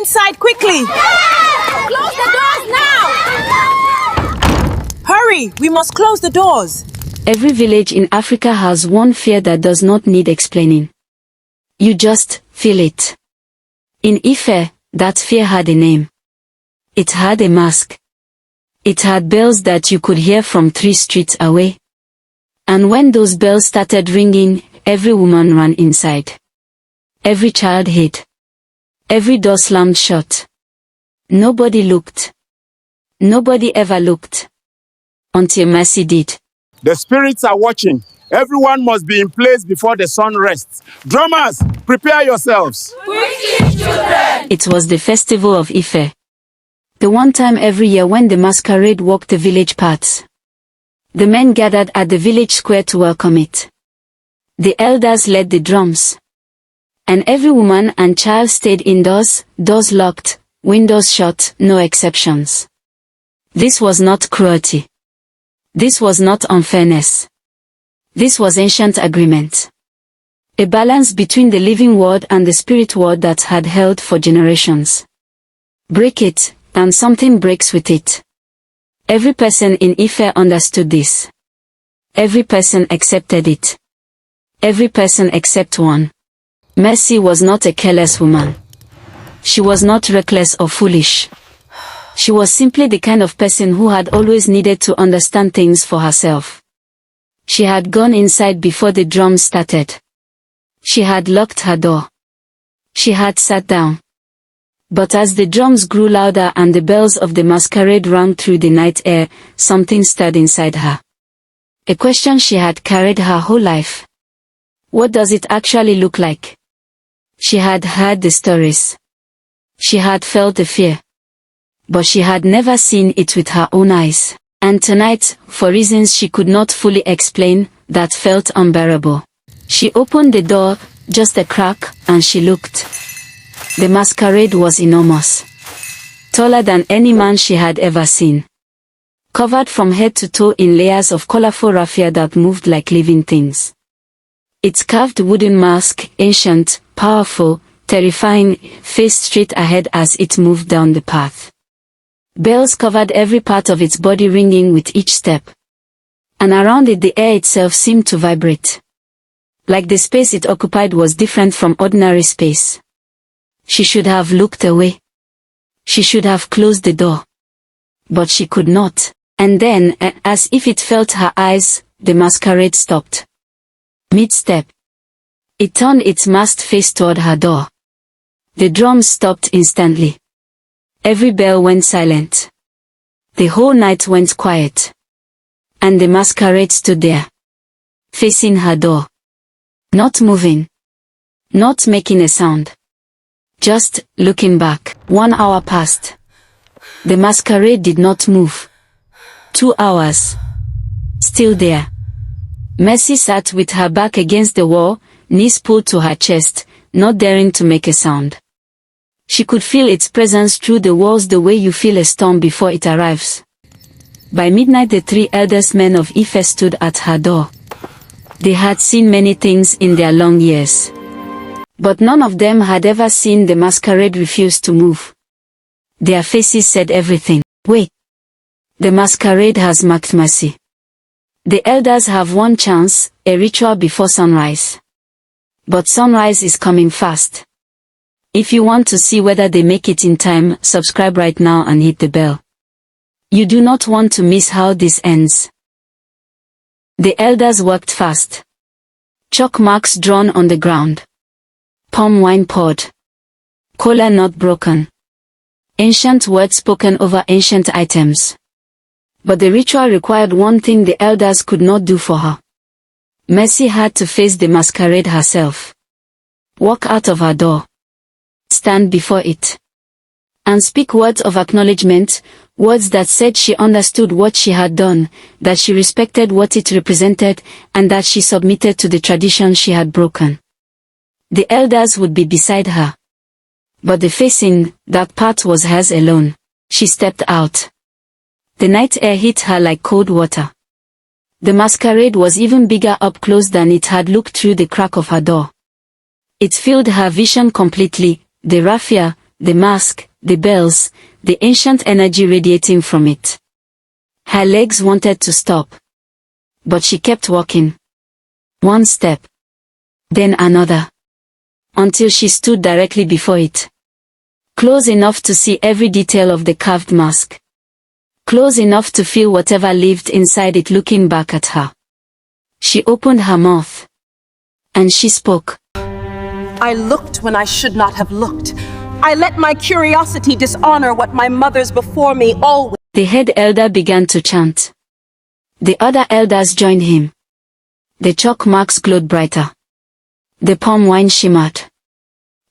inside quickly! Close the doors now! Hurry! We must close the doors! Every village in Africa has one fear that does not need explaining. You just feel it. In Ife, that fear had a name. It had a mask. It had bells that you could hear from 3 streets away. And when those bells started ringing, every woman ran inside. Every child hid. Every door slammed shut. Nobody looked. Nobody ever looked. Until Mercy did. The spirits are watching. Everyone must be in place before the sun rests. Drummers, prepare yourselves. Quickly, children! It was the festival of Ife. The one time every year when the masquerade walked the village paths. The men gathered at the village square to welcome it. The elders led the drums. And every woman and child stayed indoors, doors locked, windows shut, no exceptions. This was not cruelty. This was not unfairness. This was ancient agreement. A balance between the living world and the spirit world that had held for generations. Break it, and something breaks with it. Every person in Ife understood this. Every person accepted it. Every person except one. Mercy was not a careless woman. She was not reckless or foolish. She was simply the kind of person who had always needed to understand things for herself. She had gone inside before the drums started. She had locked her door. She had sat down. But as the drums grew louder and the bells of the masquerade rang through the night air, something stirred inside her. A question she had carried her whole life. What does it actually look like? She had heard the stories. She had felt the fear. But she had never seen it with her own eyes. And tonight, for reasons she could not fully explain, that felt unbearable. She opened the door, just a crack, and she looked. The masquerade was enormous. Taller than any man she had ever seen. Covered from head to toe in layers of colorful raffia that moved like living things. Its carved wooden mask, ancient, powerful, terrifying, faced straight ahead as it moved down the path. Bells covered every part of its body, ringing with each step. And around it the air itself seemed to vibrate. Like the space it occupied was different from ordinary space. She should have looked away. She should have closed the door. But she could not. And then, as if it felt her eyes, the masquerade stopped. Mid-step. It turned its masked face toward her door. The drums stopped instantly. Every bell went silent. The whole night went quiet. And the masquerade stood there. Facing her door. Not moving. Not making a sound. Just looking back. 1 hour passed. The masquerade did not move. 2 hours. Still there. Mercy sat with her back against the wall, knees pulled to her chest, not daring to make a sound. She could feel its presence through the walls the way you feel a storm before it arrives. By midnight the 3 eldest men of Ife stood at her door. They had seen many things in their long years. But none of them had ever seen the masquerade refuse to move. Their faces said everything. Wait. The masquerade has marked mercy. The elders have one chance, a ritual before sunrise. But sunrise is coming fast. If you want to see whether they make it in time, subscribe right now and hit the bell. You do not want to miss how this ends. The elders worked fast. Chalk marks drawn on the ground. Palm wine poured. Kola not broken. Ancient words spoken over ancient items. But the ritual required one thing the elders could not do for her. Mercy had to face the masquerade herself. Walk out of her door. Stand before it. And speak words of acknowledgement, words that said she understood what she had done, that she respected what it represented, and that she submitted to the tradition she had broken. The elders would be beside her. But the facing, that part was hers alone. She stepped out. The night air hit her like cold water. The masquerade was even bigger up close than it had looked through the crack of her door. It filled her vision completely, the raffia, the mask, the bells, the ancient energy radiating from it. Her legs wanted to stop. But she kept walking. One step. Then another. Until she stood directly before it. Close enough to see every detail of the carved mask. Close enough to feel whatever lived inside it looking back at her. She opened her mouth. And she spoke. I looked when I should not have looked. I let my curiosity dishonor what my mothers before me always. The head elder began to chant. The other elders joined him. The chalk marks glowed brighter. The palm wine shimmered.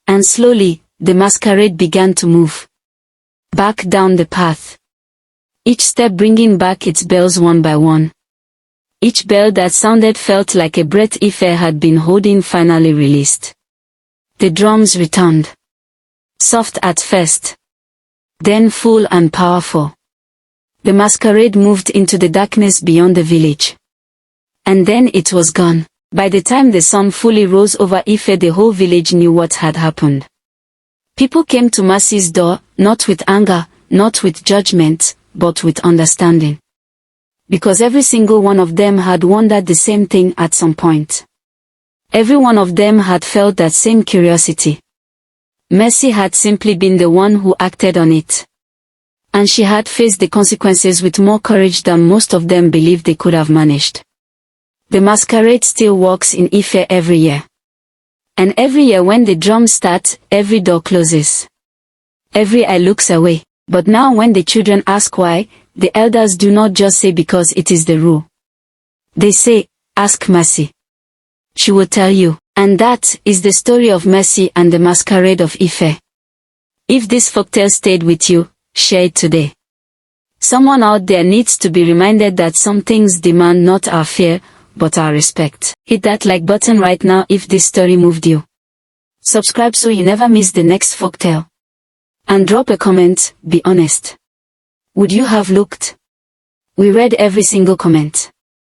And slowly, the masquerade began to move. Back down the path. Each step bringing back its bells one by one. Each bell that sounded felt like a breath Ife had been holding finally released. The drums returned. Soft at first. Then full and powerful. The masquerade moved into the darkness beyond the village. And then it was gone. By the time the sun fully rose over Ife, the whole village knew what had happened. People came to Mercy's door, not with anger, not with judgment, but with understanding. Because every single one of them had wondered the same thing at some point. Every one of them had felt that same curiosity. Mercy had simply been the one who acted on it. And she had faced the consequences with more courage than most of them believed they could have managed. The masquerade still walks in Ife every year. And every year when the drums start, every door closes. Every eye looks away. But now when the children ask why, the elders do not just say because it is the rule. They say, ask Mercy. She will tell you. And that is the story of Mercy and the masquerade of Ife. If this folktale stayed with you, share it today. Someone out there needs to be reminded that some things demand not our fear, but our respect. Hit that like button right now if this story moved you. Subscribe so you never miss the next folktale. And drop a comment, be honest. Would you have looked? We read every single comment.